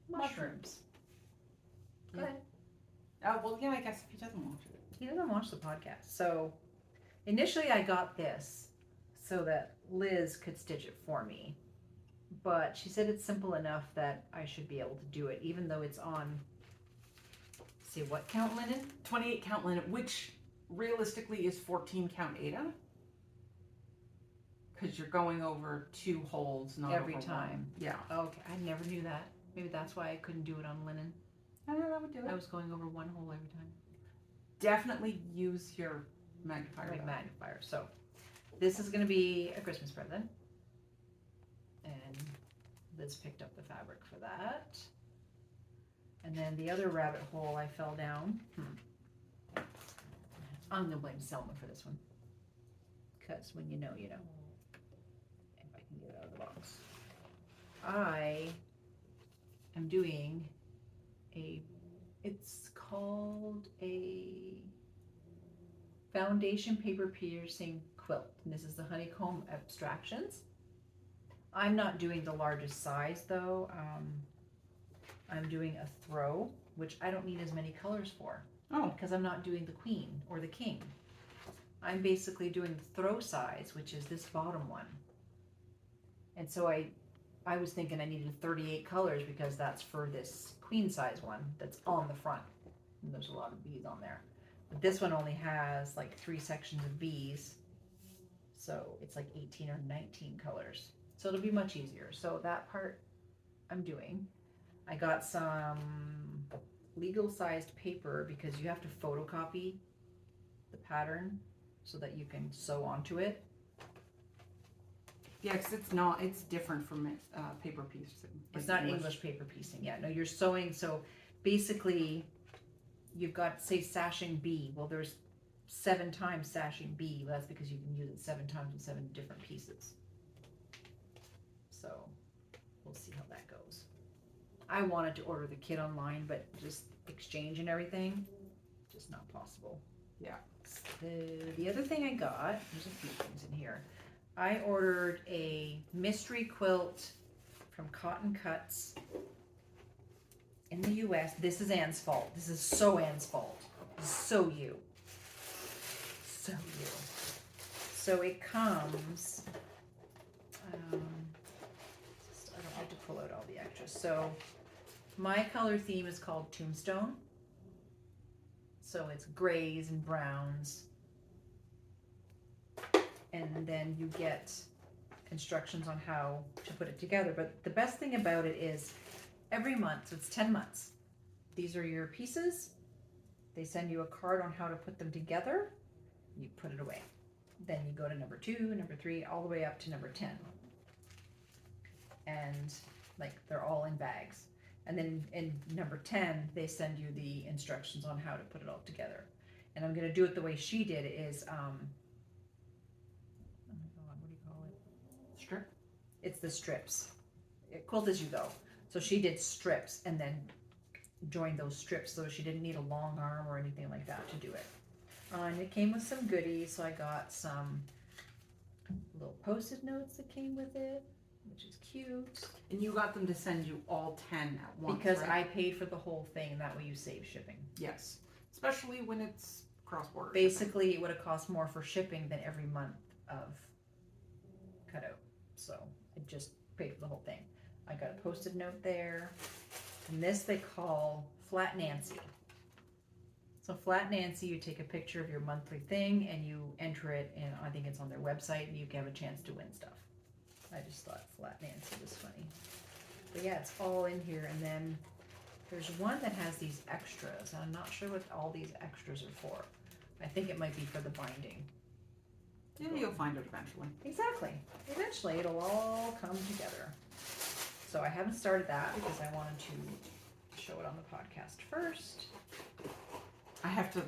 Mushrooms. Go Yeah. ahead. Oh well, yeah, I guess if he doesn't watch it. He doesn't watch the podcast. So initially I got this so that Liz could stitch it for me. But she said it's simple enough that I should be able to do it, even though it's on, see what count linen? 28 count linen, which realistically is 14 count Ada. Because you're going over 2 holes, not Every over time. one. Yeah. Okay, I never knew that. Maybe that's why I couldn't do it on linen. That would do I it. was going over one hole every time. Definitely use your magnifier. Like though. magnifier. So this is going to be a Christmas present. And Liz picked up the fabric for that. And then the other rabbit hole I fell down. I'm going to blame Selma for this one. Because when you know, you know. If I can get it out of the box. I am doing it's called a foundation paper piercing quilt. And this is the Honeycomb Abstractions. I'm not doing the largest size though. I'm doing a throw, which I don't need as many colors for. Oh. Because I'm not doing the queen or the king. I'm basically doing the throw size, which is this bottom one. And so I was thinking I needed 38 colors because that's for this queen size one that's on the front. And there's a lot of bees on there. But this one only has like 3 sections of bees. So it's like 18 or 19 colors. So it'll be much easier. So that part I'm doing. I got some legal sized paper because you have to photocopy the pattern so that you can sew onto it. Yeah, because it's different from paper piece. It's not English paper piecing yet. No, you're sewing. So basically, you've got, say, sashing B. Well, there's 7 times sashing B. Well, that's because you can use it 7 times with 7 different pieces. So we'll see how that goes. I wanted to order the kit online, but just exchange and everything, just not possible. Yeah. The other thing I got, there's a few things in here. I ordered a mystery quilt from Cotton Cuts in the US. This is Anne's fault. This is so Anne's fault. So you. So you. So it comes, I don't have to pull out all the extras. So my color theme is called Tombstone. So it's grays and browns. And then you get instructions on how to put it together. But the best thing about it is every month, so it's 10 months. These are your pieces. They send you a card on how to put them together. You put it away. Then you go to number 2, number 3, all the way up to number 10. And like they're all in bags. And then in number 10, they send you the instructions on how to put it all together. And I'm gonna do it the way she did is, oh my God, what do you call it? Strip? It's the strips. Quilt as you go. So she did strips and then joined those strips, so she didn't need a long arm or anything like that to do it. And it came with some goodies, so I got some little post-it notes that came with it, which is cute. And you got them to send you all 10 at once, Because right? I paid for the whole thing, and that way you save shipping. Yes. Especially when it's cross-border. Basically, it would have cost more for shipping than every month of cutout. So I just paid for the whole thing. I got a post-it note there. And this they call Flat Nancy. So Flat Nancy, you take a picture of your monthly thing and you enter it in, I think it's on their website, and you can have a chance to win stuff. I just thought Flat Nancy was funny. But yeah, it's all in here. And then there's one that has these extras. And I'm not sure what all these extras are for. I think it might be for the binding. Yeah, you'll find it eventually. Exactly. Eventually it'll all come together. So I haven't started that because I wanted to show it on the podcast first. I have to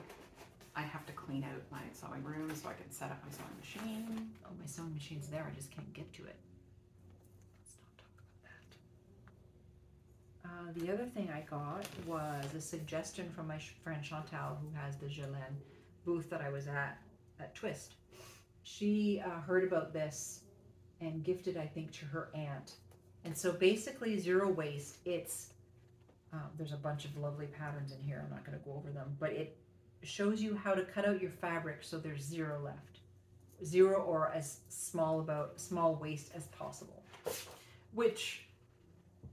clean out my sewing room so I can set up my sewing machine. Oh, my sewing machine's there. I just can't get to it. Let's not talk about that. The other thing I got was a suggestion from my friend Chantal, who has the Jolene booth that I was at Twist. She heard about this and gifted, I think, to her aunt. And so basically zero waste, it's, there's a bunch of lovely patterns in here. I'm not going to go over them, but it shows you how to cut out your fabric so there's zero left. Zero or as small waste as possible. Which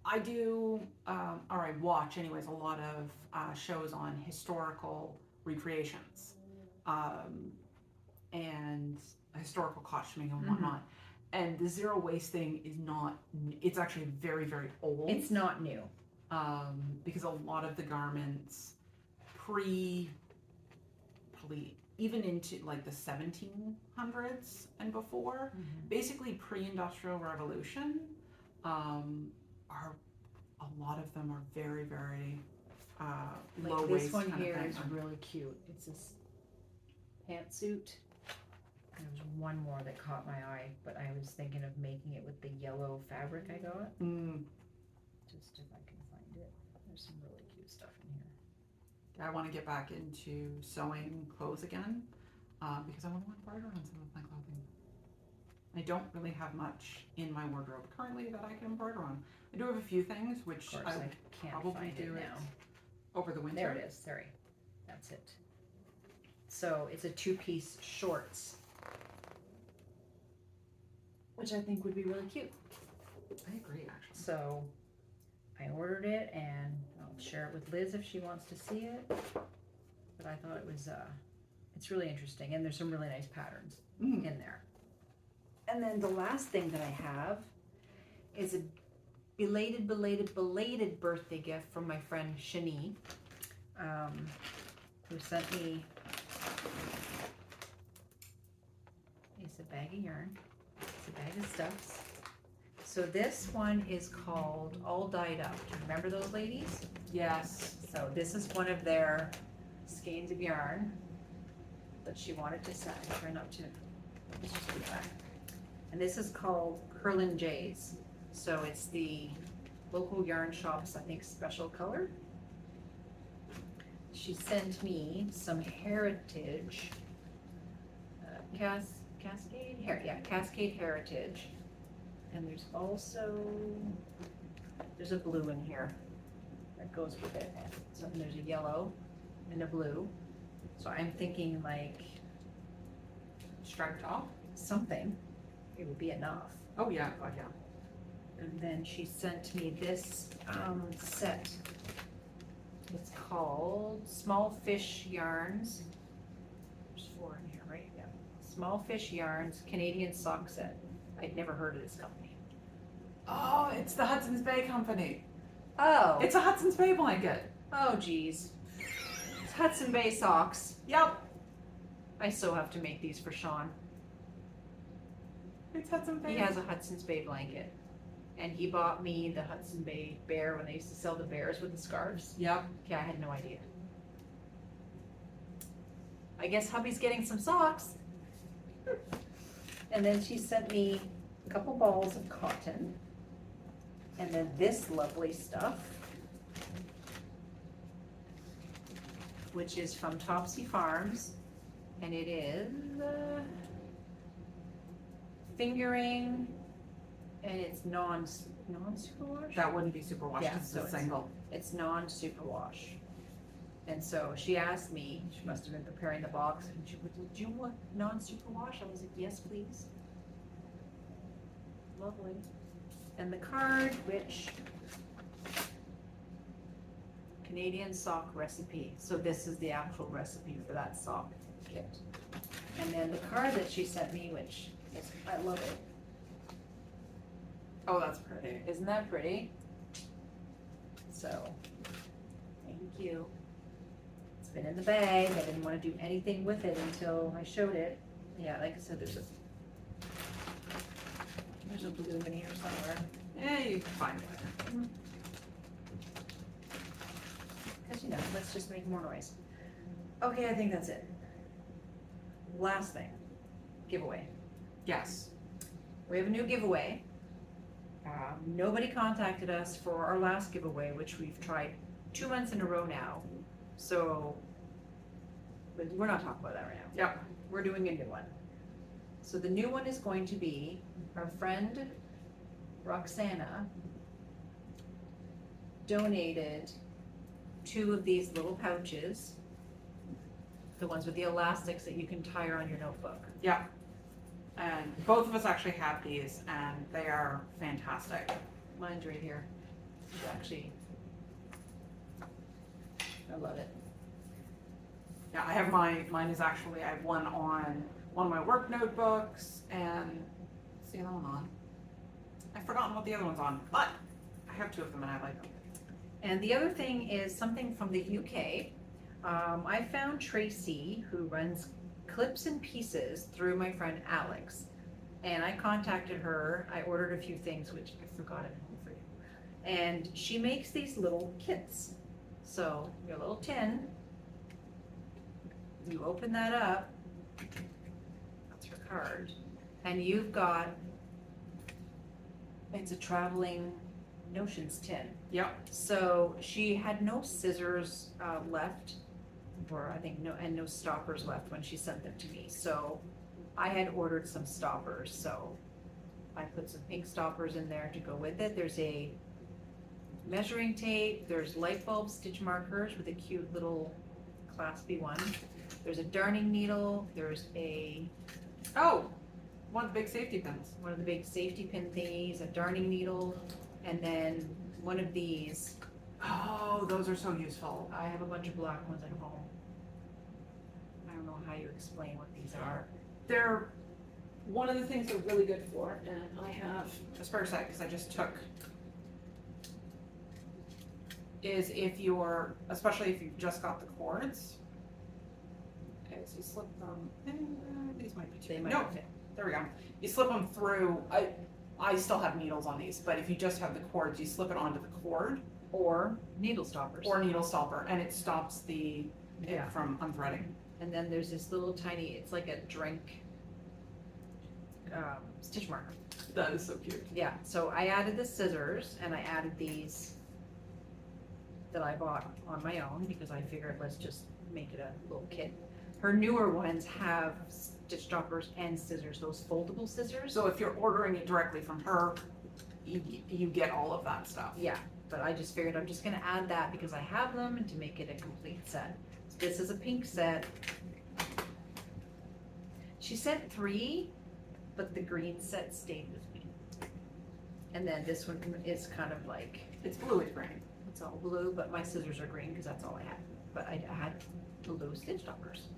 I do, or I watch anyways, a lot of shows on historical recreations and historical costuming and whatnot. And the zero waste thing is not, it's actually very, very old. It's not new. Because a lot of the garments even into like the 1700s and before, basically pre-industrial revolution, are a lot of them are very, very low Like waste. this one kind of here thing. is really cute. It's this pantsuit. And there was one more that caught my eye, but I was thinking of making it with the yellow fabric I got. Just if I can find it. There's some really cute stuff in here. I want to get back into sewing clothes again because I want to embroider on some of my clothing. I don't really have much in my wardrobe currently that I can embroider on. I do have a few things which Of I course, would I can't probably find it do now. over the winter. There it is. Sorry. That's it. So it's a two-piece shorts, which I think would be really cute. I agree, actually. So I ordered it, and I'll share it with Liz if she wants to see it. But I thought it was, it's really interesting, and there's some really nice patterns in there. And then the last thing that I have is a belated birthday gift from my friend Shani, who sent me, it's a bag of yarn, it's a bag of stuffs. So this one is called All Dyed Up. Do you remember those ladies? Yes. So this is one of their skeins of yarn that she wanted to send. Try not to, let's just put it back. And this is called Curlin Jays. So it's the local yarn shop's, I think, special color. She sent me some Heritage, Cascade Heritage. And there's also, there's a blue in here that goes with it. So there's a yellow and a blue. So I'm thinking like Striped top? something, it would be enough. Oh yeah, God yeah. And then she sent me this set It's called Small Fish Yarns. There's 4 in here, right? Yeah. Small Fish Yarns Canadian Sock Set. I'd never heard of this company. Oh, it's the Hudson's Bay Company. Oh. It's a Hudson's Bay blanket. Oh, geez. It's Hudson Bay socks. Yep. I so have to make these for Sean. It's Hudson Bay. He has a Hudson's Bay blanket. And he bought me the Hudson Bay bear when they used to sell the bears with the scarves. Yep. Okay, I had no idea. I guess hubby's getting some socks. And then she sent me a couple balls of cotton. And then this lovely stuff, which is from Topsy Farms. And it is fingering, and it's non-superwash? That wouldn't be superwash Yeah, because it's so a it's- single. It's non-superwash. And so she asked me, she must have been preparing the box, and she would, do you want non-superwash? I was like, yes, please. Lovely. And the card, which, Canadian sock recipe. So this is the actual recipe for that sock kit. And then the card that she sent me, which is, I love it. Oh, that's pretty. Isn't that pretty? So, thank you. It's been in the bag. I didn't want to do anything with it until I showed it. Yeah, like I said, there's a blue in here somewhere. Yeah, you can find it. Because, you know, let's just make more noise. Okay, I think that's it. Last thing, giveaway. Yes. We have a new giveaway. Nobody contacted us for our last giveaway, which we've tried 2 months in a row now. So, but we're not talking about that right now. Yep. We're doing a new one. So the new one is going to be our friend Roxana donated 2 of these little pouches, the ones with the elastics that you can tie on your notebook. Yep. And both of us actually have these, and they are fantastic. Mine's right here. It's actually, I love it. Yeah, I have mine is actually, I have one on one of my work notebooks, and what's the other one on? I've forgotten what the other one's on, but I have 2 of them and I like them. And the other thing is something from the UK. I found Tracy, who runs Clips and Pieces, through my friend Alex. And I contacted her. I ordered a few things, which I forgot at home for you. And she makes these little kits. So your little tin, you open that up, that's her card, and you've got, it's a traveling notions tin. Yep. So she had no scissors left, or I think no stoppers left when she sent them to me. So I had ordered some stoppers, so I put some pink stoppers in there to go with it. There's a measuring tape, there's light bulb stitch markers with a cute little claspy one. There's a darning needle, there's Oh, one of the big safety pins. one of the big safety pin thingies, a darning needle, and then one of these. Oh, those are so useful. I have a bunch of black ones at home. I don't know how you explain what these are. They're one of the things they're really good for, and I have, just for a sec, because I just took, is if you're, especially if you've just got the cords, as you slip them, these might be too, They might no, not fit. there we go. You slip them through, I still have needles on these, but if you just have the cords, you slip it onto the cord, Or needle stoppers. or needle stopper, and it stops it Yeah. from unthreading. And then there's this little tiny, it's like a drink stitch marker. That is so cute. Yeah, so I added the scissors and I added these that I bought on my own because I figured let's just make it a little kit. Her newer ones have stitch stoppers and scissors, those foldable scissors. So if you're ordering it directly from her, you get all of that stuff. Yeah, but I just figured I'm just gonna add that because I have them and to make it a complete set. So this is a pink set. She said 3, but the green set stayed with me. And then this one is kind of like, It's bluish green. It's all blue, but my scissors are green because that's all I had. But I had blue stitch stoppers.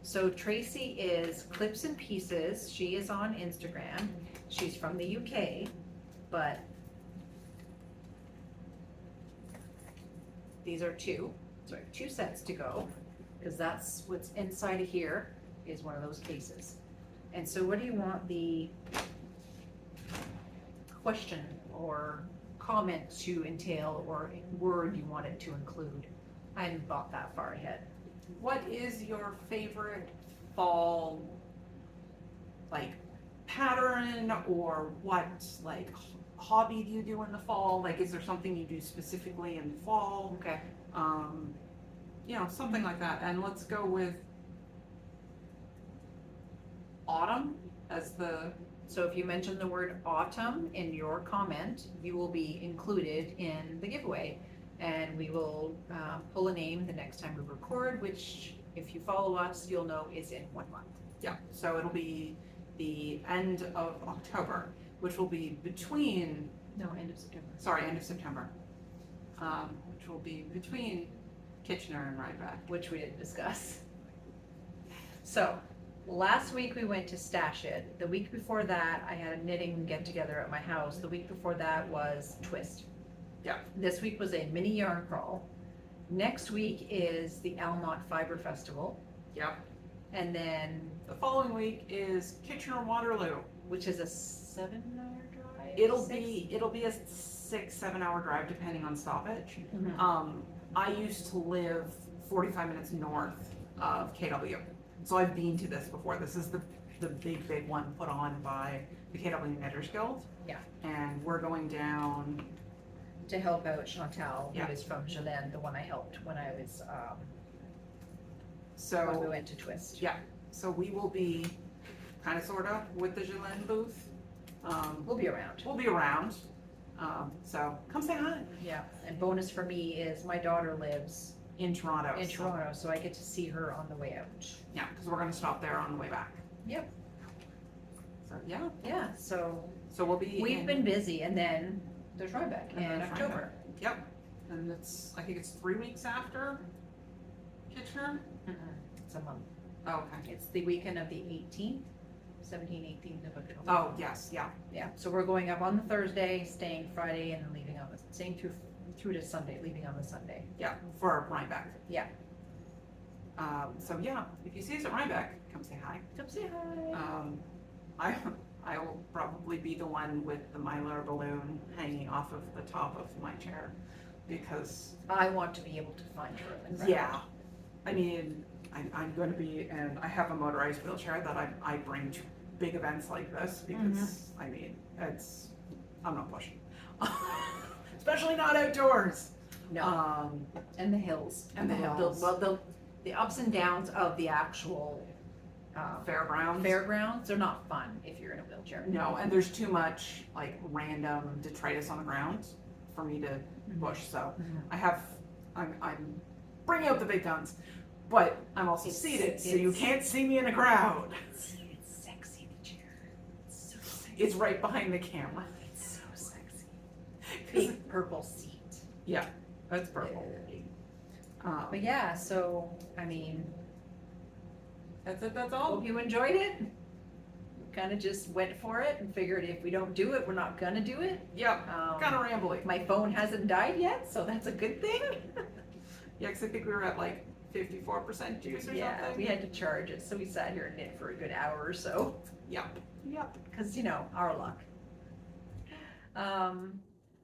So Tracy is Clips and Pieces. She is on Instagram. She's from the UK, but these are two sets to go, because that's what's inside of here is one of those cases. And so what do you want the question or comment to entail, or word you want it to include? I hadn't thought that far ahead. What is your favorite fall, like, pattern, or what, like, hobby do you do in the fall? Like, is there something you do specifically in the fall? Okay. You know, something like that. And let's go with autumn as the, So if you mention the word autumn in your comment, you will be included in the giveaway. And we will pull a name the next time we record, which if you follow us, you'll know is in 1 month. yeah, so it'll be the end of October, which will be between, No, end of September. sorry, end of September, which will be between Kitchener and Rhinebeck. Which we didn't discuss. So last week we went to Stash It. The week before that, I had a knitting get together at my house. The week before that was Twist. Yeah. This week was a mini yarn crawl. Next week is the Almont Fiber Festival. Yep. And then, The following week is Kitchener-Waterloo. which is a 7-hour drive? It'll 6? be a 6-7 hour drive depending on stoppage. Mhm. I used to live 45 minutes north of KW, so I've been to this before. This is the big one put on by the KW Knitters Guild. Yeah. And we're going down. To help out Chantal, Yeah. who is from Gélène, the one I helped when I was, So when we went to Twist. yeah, so we will be kind of sort of with the Gélène booth. We'll be around. We'll be around. So come say hi Yeah, and bonus for me is my daughter lives in Toronto. in Toronto, so I get to see her on the way out. Yeah, because we're going to stop there on the way back. Yep. So yeah, Yeah, so so we'll be. we've in- been busy, and then there's Rhinebeck And in then there's October. Yep, and I think it's 3 weeks after Kitchener. It's a month. Oh, okay. It's the weekend of the 18th, 17th, 18th of October. Oh, yes, yeah. Yeah, so we're going up on the Thursday, staying Friday, and then leaving on the, staying through to Sunday, leaving on the Sunday. Yeah, for Rhinebeck. Yeah. So yeah, if you see us at Rhinebeck, come say hi. Come say hi. I will probably be the one with the Mylar balloon hanging off of the top of my chair, because I want to be able to find her in the crowd. yeah, I mean, I'm going to be, and I have a motorized wheelchair that I bring to big events like this because I mean, I'm not pushing, especially not outdoors. No. And the hills. And the hills. The ups and downs of the actual fairgrounds, they're not fun if you're in a wheelchair. No, and there's too much like random detritus on the ground for me to push. So I'm bringing out the big guns, but I'm also seated, so you can't see me in a crowd. It's sexy, the chair. It's so sexy. It's right behind the camera. It's so sexy. Big purple seat. Yeah, that's purple. But yeah, so, I mean, That's it. That's all. hope you enjoyed it. Kind of just went for it and figured if we don't do it, we're not gonna do it. Yep. Kind of rambly. My phone hasn't died yet, so that's a good thing. Yeah, because I think we were at like 54% juice or Yeah, something. we had to charge it, so we sat here and knit for a good hour or so. Yep. Yep. Because, you know, our luck.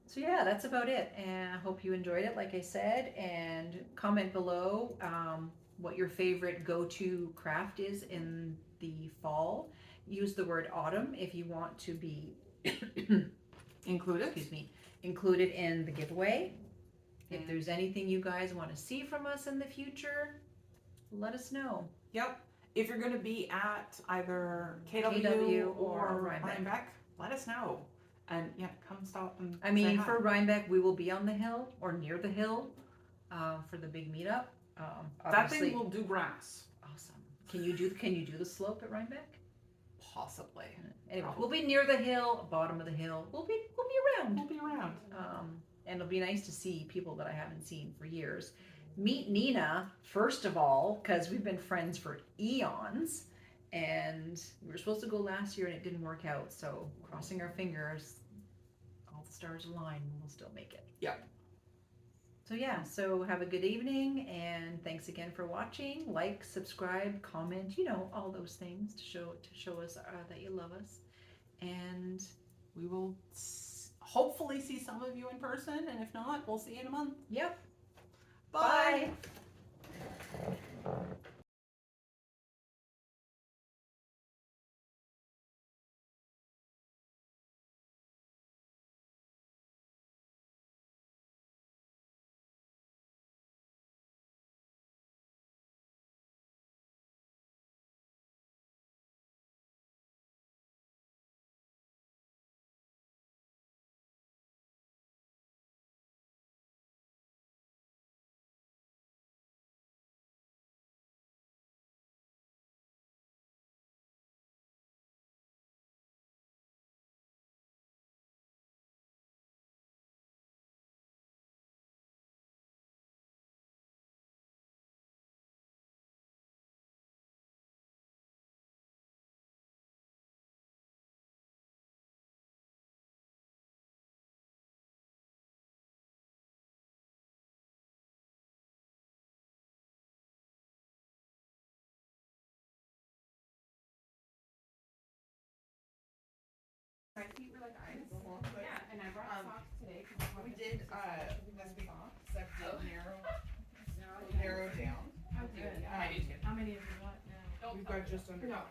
So yeah, that's about it. And I hope you enjoyed it, like I said. And comment below what your favorite go-to craft is in the fall. Use the word autumn if you want to be Included. included in the giveaway. If there's anything you guys want to see from us in the future, let us know. Yep. If you're going to be at either KW, KW or or Rhinebeck. Rhinebeck, let us know. And yeah, come stop and I mean, say hi. for Rhinebeck, we will be on the hill or near the hill for the big meetup. that Obviously, thing will do grass. awesome. Can you do the slope at Rhinebeck? Possibly. Anyway, we'll be near the hill, bottom of the hill. We'll be around. We'll be around. and it'll be nice to see people that I haven't seen for years. Meet Nina, first of all, because we've been friends for eons, and we were supposed to go last year and it didn't work out, so crossing our fingers, all the stars align and we'll still make it. Yep. So yeah, so have a good evening, and thanks again for watching. Like, subscribe, comment, all those things to show us that you love us. And We will hopefully see some of you in person, and if not, we'll see you in a month. yep, Bye. bye. My feet were like ice. Yeah, and I brought socks today. We did, this week, Seth did narrow down. Oh, good. I do too. How many of you want now? We've got just under, No.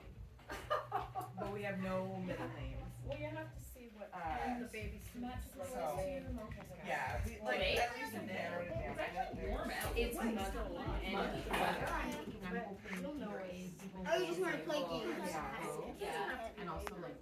but we have no middle names. Well, you have to see what. And the baby so, yeah, we, like, at least narrowed it down. It's not a lot. I'm hoping Oh, you just want to play games? Yeah, and also like